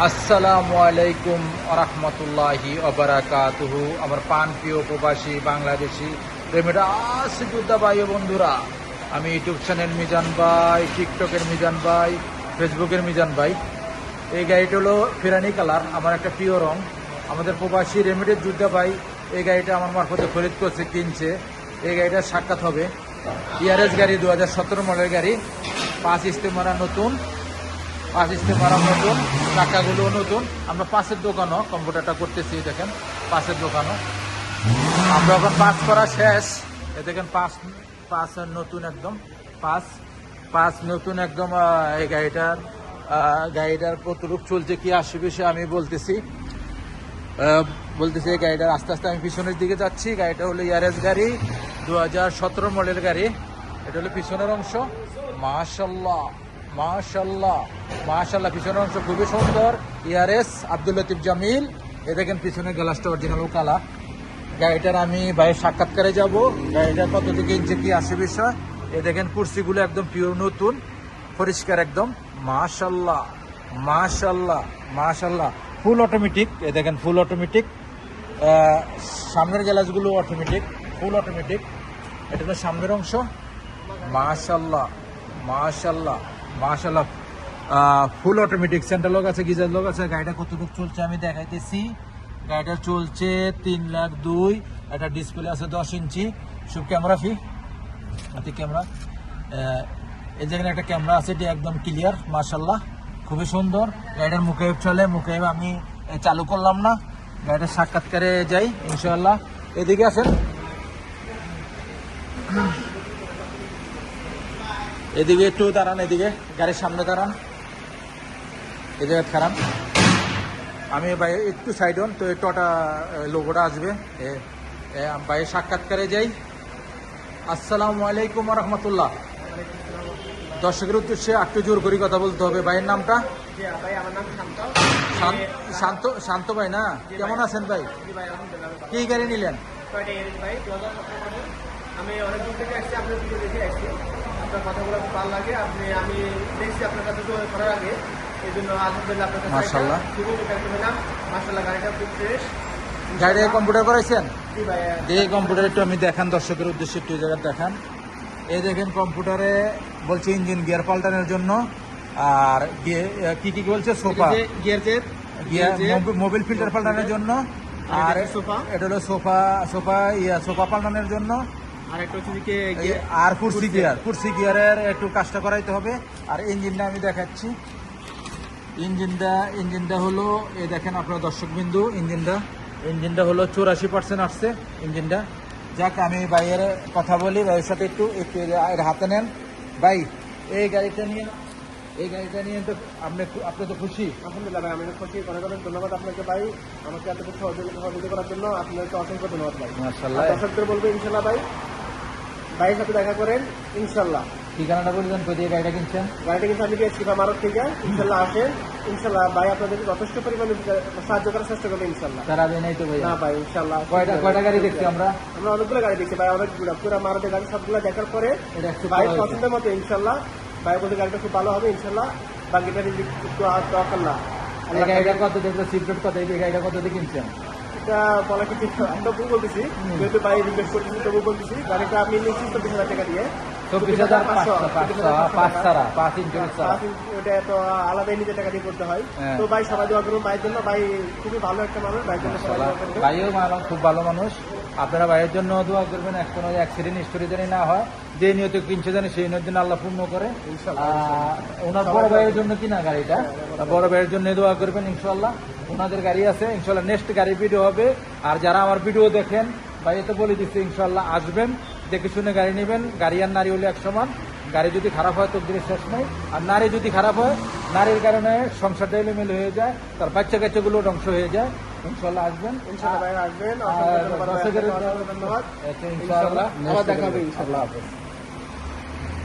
আসসালামু আলাইকুম আরহামতুল্লাহি আবরাকাতুহু। আমার প্রাণপ্রিয় প্রবাসী বাংলাদেশি প্রেমীরা যোদ্ধা ভাই ও বন্ধুরা, আমি ইউটিউব চ্যানেল মিজান ভাই, টিকটকের মিজান ভাই, ফেসবুকের মিজান ভাই। এই গাড়িটা হলো ফেরানি কালার, আমার একটা প্রিয় রং। আমাদের প্রবাসী রেমিডের যোদ্ধা ভাই এই গাড়িটা আমার মারফতে খরিদ করছে, কিনছে। এই গাড়িটার সাক্ষাৎ হবে। ইয়ারেস গাড়ি 2017 মডেল গাড়ি, 5 ইস্তেমারা নতুন, 5 ইস্তেমারা নতুন, চাকাগুলো নতুন। আমরা পাশের দোকানও কম্পিউটারটা করতেছি, দেখেন পাশের দোকানও আমরা এখন পাস করা শেষ। এ দেখেন পাঁচ নতুন একদম, পাঁচ নতুন একদম। এই গাড়িটার কতটুক চলছে কি আশেপাশে আমি বলতেছি। এই গাড়িটার আস্তে আস্তে আমি পিছনের দিকে যাচ্ছি। গাড়িটা হলো ইয়ারেস গাড়ি, 2017 মডেল গাড়ি। এটা হলো পিছনের অংশ। মাশাল্লাহ মাশাল্লাহ মাশাল্লাহ, পিছনের অংশ খুবই সুন্দর। ইয়ারেস আব্দুল লতিফ জামিল। এ দেখেন পিছনের গ্লাসটা অরিজিনাল কালা। গাড়িটার আমি বাইরের সাক্ষাৎকারে যাব। গাড়িটার কতটুকু ইঞ্চি কি আসে বিষয়। এ দেখেন কুর্সিগুলো একদম পিওর নতুন, পরিষ্কার একদম। মাশাল্লাহ মাশাল্লাহ মাশাল্লাহ, ফুল অটোমেটিক। এ দেখেন ফুল অটোমেটিক, সামনের গ্লাসগুলো অটোমেটিক, ফুল অটোমেটিক। এটা হলো সামনের অংশ। মাশাল্লাহ মাশাল্লাহ মাশাল্লাহ, ফুল অটোমেটিক। সেন্ট্রাল লক আছে, গিজার লক আছে। গাড়িটা কতটুকু চলছে আমি দেখাইতেছি। গাড়িটা চলছে 3,02,000। একটা ডিসপ্লে আছে 10 ইঞ্চি। সব ক্যামেরা ফি ক্যামেরা, এই যেখানে একটা ক্যামেরা আছে, এটি একদম ক্লিয়ার। মাশাল্লাহ খুবই সুন্দর। গাড়িটার মুকেব চলে, মুকেব আমি চালু করলাম না। গাড়িটার সাক্ষাৎকারে যাই ইনশাল্লাহ। এদিকে আসেন, এদিকে একটু দাঁড়ান, এদিকে গাড়ির সামনে দাঁড়ান, এই জায়গায় খারাপ। আমি ভাই একটু সাইড হন তো একটু লোগোটা আসবে। ভাইয়ের সাক্ষাৎকারে যাই। আসসালামু আলাইকুম রহমতুল্লাহ। দর্শকের উদ্দেশ্যে একটু জোর করে কথা বলতে হবে। ভাইয়ের নামটা? শান্ত। শান্ত ভাই না? কেমন আছেন ভাই? কি গাড়ি নিলেন? আমি অনেক দূর থেকে আসছি, আপনার ভিডিও দেখে আসছি। আপনার কথাগুলো খুব ভালো লাগে। আমি দেখছি আপনার কাছে করার আগে, এই জন্য আলহামদুলিল্লাহ আপনার কাছে মাশাআল্লাহ খুবই উপকৃত হলাম। মাশাআল্লাহ, গাড়িটা খুব ফ্রেশ। গাড়িটা কম্পিউটার করাইছেন? জি ভাই। এই কম্পিউটার একটু আমি দেখান দর্শকের উদ্দেশ্যে, একটু জায়গা দেখান। এই দেখেন কম্পিউটারে বলছে ইঞ্জিন গিয়ার পাল্টানোর জন্য, আর কি কি বলছে সোফা গিয়ার মোবিল ফিল্টার পাল্টানোর জন্য, আর এটা হলো সোফা পাল্টানোর জন্য, আর কুর্সি গিয়ারের একটু কাজটা করাইতে হবে। আর ইঞ্জিনটা আমি দেখাচ্ছি। ইঞ্জিনটা হলো, এই দেখেন আপনার দর্শক বিন্দু, ইঞ্জিনটা হলো 84% আসছে ইঞ্জিনটা। যাক, আমি ভাইয়ের কথা বলি, ভাইয়ের সাথে একটু হাতে নেন। ভাই এই গাড়িটা নিয়ে তো আপনি তো খুশি? আলহামদুলিল্লাহ ভাই, আমি খুশি। অনেক ধন্যবাদ আপনাকে ভাই, আমাকে এত কিছু সহযোগিতা করার জন্য আপনাকে অসংখ্য ধন্যবাদ ভাই। মাশাআল্লাহ। দর্শকদের বলবো ইনশাল্লাহ ভাইয়ের সাথে দেখা করেন ইনশাল্লাহ। ঠিকানাটা বলবেন, কোথায় গাড়িটা কিনছেন? গাড়িটা কিন্তু আমি শিফা মারত থেকে। ইনশাল্লাহ আসেন, ইনশাল্লাহ ভাই আপনাদেরকে যথেষ্ট পরিমাণে সাহায্য করার চেষ্টা করবো ইনশাল্লাহ। তারা নাই তো ভাই? না ভাই, ইনশাল্লাহ। কয়টা গাড়ি দেখছি আমরা? অনেকগুলো গাড়ি দেখছি ভাই, অনেকগুলো পুরো মারুতি গাড়ি সবগুলো দেখার পরে ভাই পছন্দের মতো ইনশাল্লাহ ভাই বলতে গাড়িটা খুব ভালো হবে ইনশাল্লাহ। বাকিটা একটু আল্লাহ। গাড়িটা কত দেখলো? সিপ্রেট কত? এই গাড়িটা কত দিয়ে কিনছেন? এটা বলা কিছু আমরা ভুল বলতেছি, যেহেতু ভাই রিকোয়েস্ট করতেছি তবু বলতেছি। গাড়িটা আপনি নিচ্ছি 24,000 টাকা দিয়ে। 24,500 ওটা তো আলাদাই নিজের টাকা দিয়ে করতে হয়। তো ভাই সবাই দোয়া করুন ভাইয়ের জন্য। ভাই খুবই ভালো একটা মানুষ, ভাইয়ের জন্য সবাই দোয়া করবেন। ভাইও খুব ভালো মানুষ, আপনারা ভাইয়ের জন্য দোয়া করবেন। কোনো অ্যাক্সিডেন্ট হিস্টোরি জানি না হয়, যে নিয়ত কিনছে জানি সেই নিয়ত জন্য আল্লাহ পূর্ণ করে। ওনার বড় ভাইয়ের জন্য কিনা গাড়িটা, বড় ভাইয়ের জন্য দোয়া করবেন ইনশাল্লাহ। ওনাদের গাড়ি আছে ইনশাল্লাহ, নেক্সট গাড়ি ভিডিও হবে। আর যারা আমার ভিডিও দেখেন, ভাই তো বলে দিচ্ছে ইনশাল্লাহ আসবেন, দেখে শুনে গাড়ি নেবেন। গাড়ি আর নারী হলে এক সমান। গাড়ি যদি খারাপ হয় তো শেষ নাই। আর নারী যদি খারাপ হয়, নারীর কারণে সংসারটা এলোমেলো হয়ে যায়, তার বাচ্চা কাচ্চাগুলো ধ্বংস হয়ে যায়। ইনশাল্লাহ আসবেন, ইনশাল্লাহ ভাই আসবেন। ধন্যবাদ। ইনশাল্লাহ দেখা হবে। আল্লাহ হাফেজ।